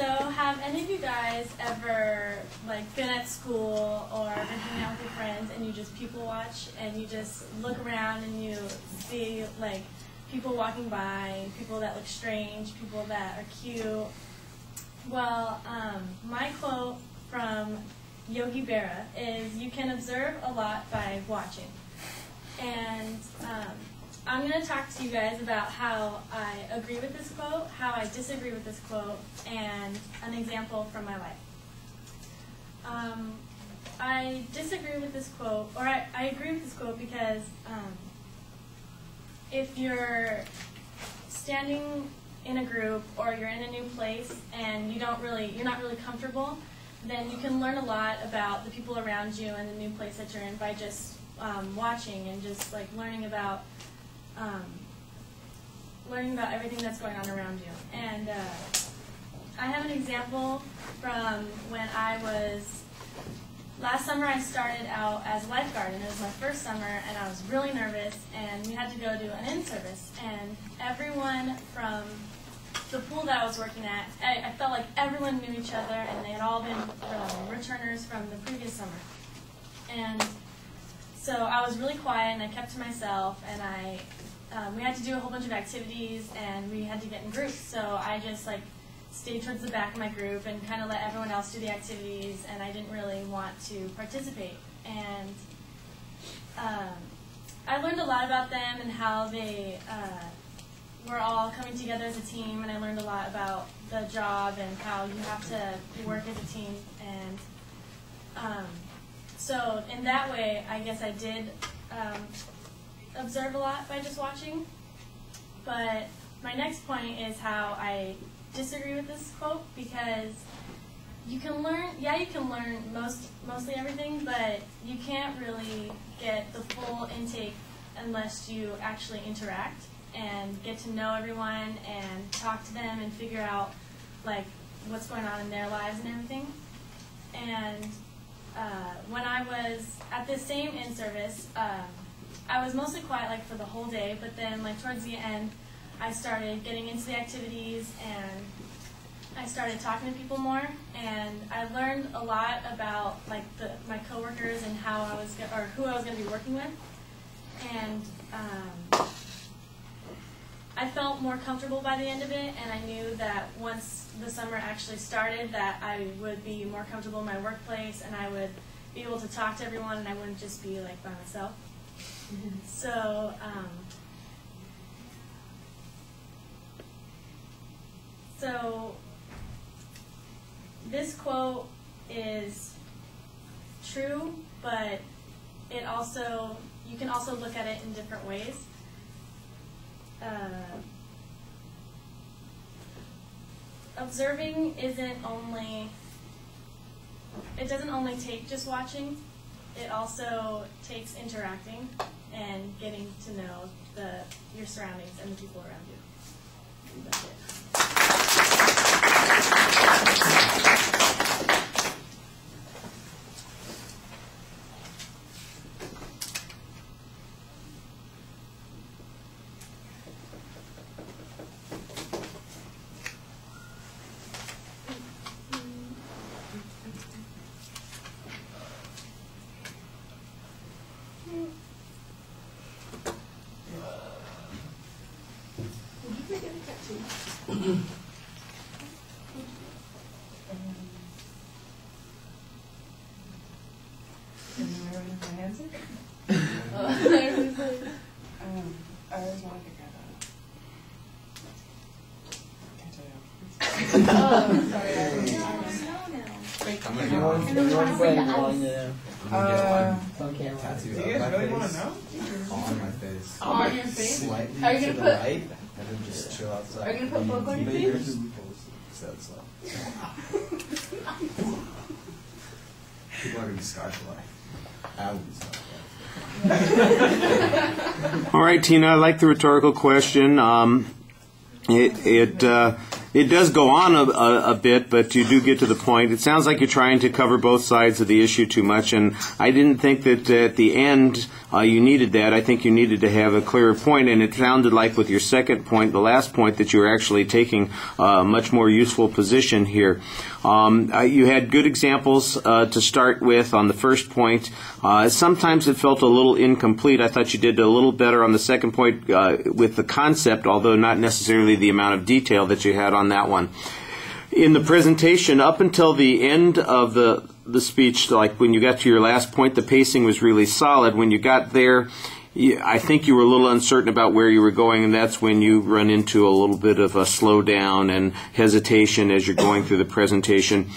So have any of you guys ever been at school or been hanging out with your friends and you just people watch and you just look around and you see people walking by, people that look strange, people that are cute? Well, my quote from Yogi Berra is, "You can observe a lot by watching." And I'm going to talk to you guys about how I agree with this quote, how I disagree with this quote, and an example from my life. I disagree with this quote, or I agree with this quote because if you're standing in a group or you're in a new place and you're not really comfortable, then you can learn a lot about the people around you and the new place that you're in by just watching and just learning about everything that's going on around you. And I have an example from when last summer I started out as a lifeguard, and it was my first summer, and I was really nervous, and we had to go do an in-service, and everyone from the pool that I was working at, I felt like everyone knew each other, and they had all been returners from the previous summer. And so I was really quiet, and I kept to myself, and we had to do a whole bunch of activities, and we had to get in groups, so I just stayed towards the back of my group and kind of let everyone else do the activities, and I didn't really want to participate. And I learned a lot about them and how they were all coming together as a team, and I learned a lot about the job and how you have to work as a team. And so in that way, I guess I did observe a lot by just watching. But my next point is how I disagree with this quote, because you can learn mostly everything, but you can't really get the full intake unless you actually interact and get to know everyone and talk to them and figure out what's going on in their lives and everything. And when I was at this same in-service, I was mostly quiet for the whole day, but then towards the end I started getting into the activities and I started talking to people more, and I learned a lot about my coworkers and who I was going to be working with. And I felt more comfortable by the end of it, and I knew that once the summer actually started that I would be more comfortable in my workplace and I would be able to talk to everyone and I wouldn't just be by myself. So this quote is true, but you can also look at it in different ways. Observing doesn't only take just watching, it also takes interacting and getting to know your surroundings and the people around you. That's it. On my face. On your face? Slightly Are you to gonna the put? right, and then just chill outside. Are you gonna put book on your face? People are gonna be scarred for life. I will be scarred for life. All right, Tina, I like the rhetorical question. it does go on a bit, but you do get to the point. It sounds like you're trying to cover both sides of the issue too much, and I didn't think that at the end you needed that. I think you needed to have a clearer point, and it sounded like with your second point, the last point, that you were actually taking a much more useful position here. You had good examples to start with on the first point. Sometimes it felt a little incomplete. I thought you did a little better on the second point with the concept, although not necessarily the amount of detail that you had on that one. In the presentation, up until the end of the speech, like when you got to your last point, the pacing was really solid. When you got there, I think you were a little uncertain about where you were going, and that's when you run into a little bit of a slowdown and hesitation as you're going through the presentation.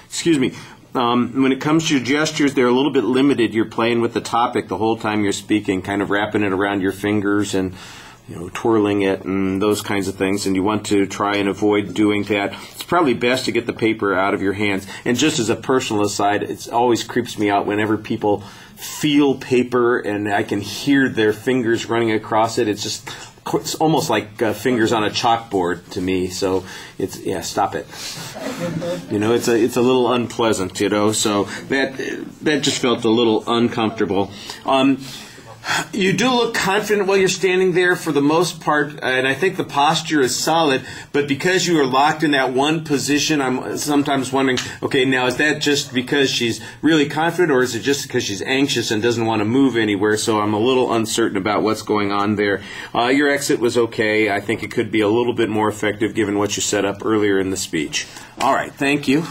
Excuse me. When it comes to your gestures, they're a little bit limited. You're playing with the topic the whole time you're speaking, kind of wrapping it around your fingers and twirling it and those kinds of things, and you want to try and avoid doing that. It's probably best to get the paper out of your hands. And just as a personal aside, it always creeps me out whenever people feel paper and I can hear their fingers running across it. It's almost like fingers on a chalkboard to me. So stop it. It's a little unpleasant, so that just felt a little uncomfortable. You do look confident while you're standing there for the most part, and I think the posture is solid, but because you are locked in that one position, I'm sometimes wondering, okay, now is that just because she's really confident, or is it just because she's anxious and doesn't want to move anywhere? So I'm a little uncertain about what's going on there. Your exit was okay. I think it could be a little bit more effective given what you set up earlier in the speech. All right, thank you.